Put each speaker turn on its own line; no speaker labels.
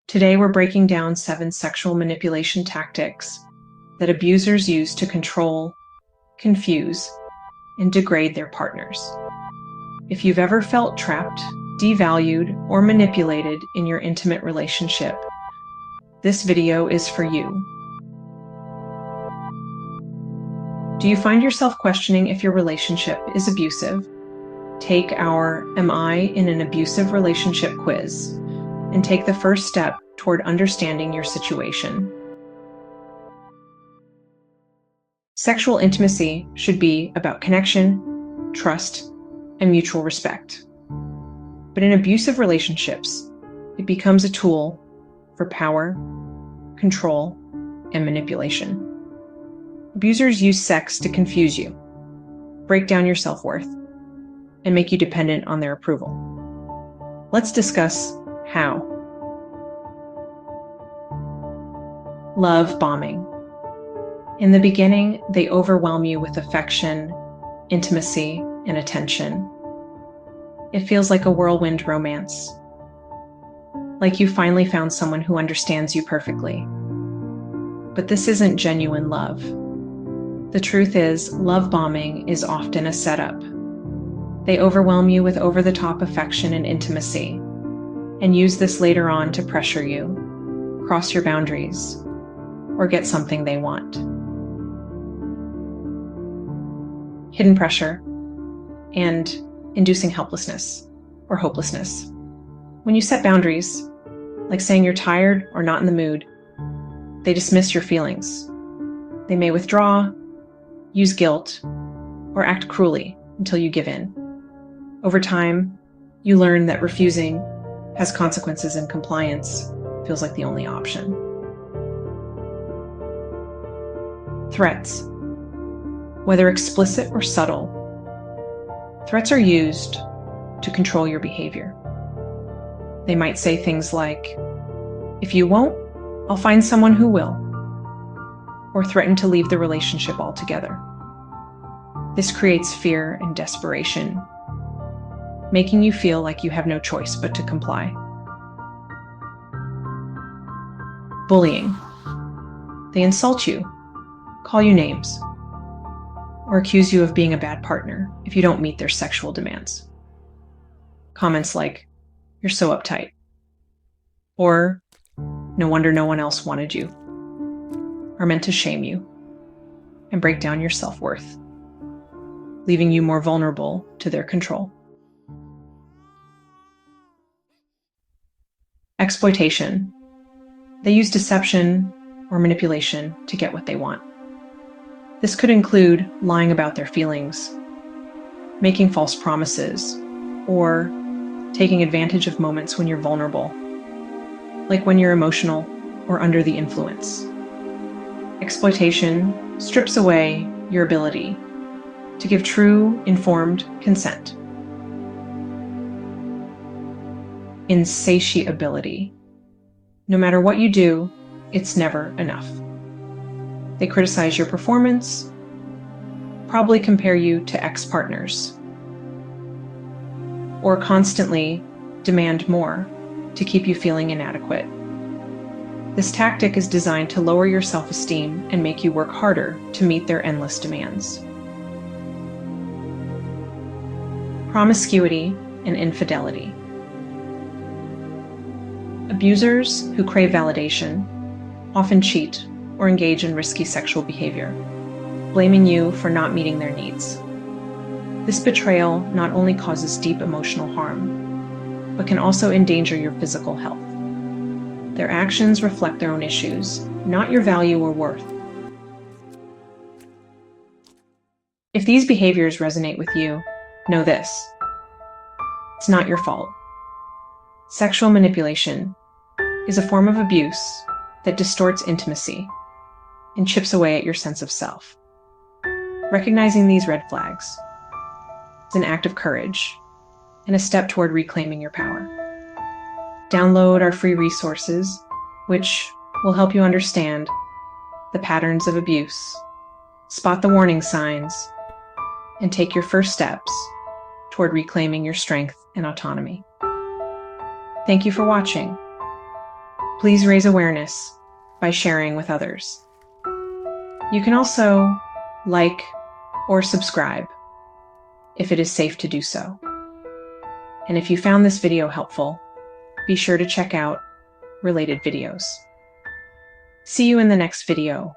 Today we're breaking down 7 sexual manipulation tactics that abusers use to control, confuse, and degrade their partners. If you've ever felt trapped, devalued, or manipulated in your intimate relationship, this video is for you. Do you find yourself questioning if your relationship is abusive? Take our Am I in an Abusive Relationship quiz and take the first step toward understanding your situation. Sexual intimacy should be about connection, trust, and mutual respect. But in abusive relationships, it becomes a tool for power, control, and manipulation. Abusers use sex to confuse you, break down your self-worth, and make you dependent on their approval. Let's discuss how. Love bombing. In the beginning, they overwhelm you with affection, intimacy, and attention. It feels like a whirlwind romance, like you finally found someone who understands you perfectly. But this isn't genuine love. The truth is, love bombing is often a setup. They overwhelm you with over-the-top affection and intimacy, and use this later on to pressure you, cross your boundaries, or get something they want. Hidden pressure and inducing helplessness or hopelessness. When you set boundaries, like saying you're tired or not in the mood, they dismiss your feelings. They may withdraw, use guilt, or act cruelly until you give in. Over time, you learn that refusing has consequences and compliance feels like the only option. Threats. Whether explicit or subtle, threats are used to control your behavior. They might say things like, "If you won't, I'll find someone who will," or threaten to leave the relationship altogether. This creates fear and desperation, making you feel like you have no choice but to comply. Bullying. They insult you, call you names, or accuse you of being a bad partner if you don't meet their sexual demands. Comments like, "You're so uptight," or "No wonder no one else wanted you," are meant to shame you and break down your self-worth, leaving you more vulnerable to their control. Exploitation. They use deception or manipulation to get what they want. This could include lying about their feelings, making false promises, or taking advantage of moments when you're vulnerable, like when you're emotional or under the influence. Exploitation strips away your ability to give true, informed consent. Insatiability. No matter what you do, it's never enough. They criticize your performance, probably compare you to ex-partners, or constantly demand more to keep you feeling inadequate. This tactic is designed to lower your self-esteem and make you work harder to meet their endless demands. Promiscuity and Infidelity. Abusers who crave validation often cheat or engage in risky sexual behavior, blaming you for not meeting their needs. This betrayal not only causes deep emotional harm, but can also endanger your physical health. Their actions reflect their own issues, not your value or worth. If these behaviors resonate with you, know this: it's not your fault. Sexual manipulation is a form of abuse that distorts intimacy and chips away at your sense of self. Recognizing these red flags is an act of courage and a step toward reclaiming your power. Download our free resources, which will help you understand the patterns of abuse, spot the warning signs, and take your first steps toward reclaiming your strength and autonomy. Thank you for watching. Please raise awareness by sharing with others. You can also like or subscribe if it is safe to do so. And if you found this video helpful, be sure to check out related videos. See you in the next video,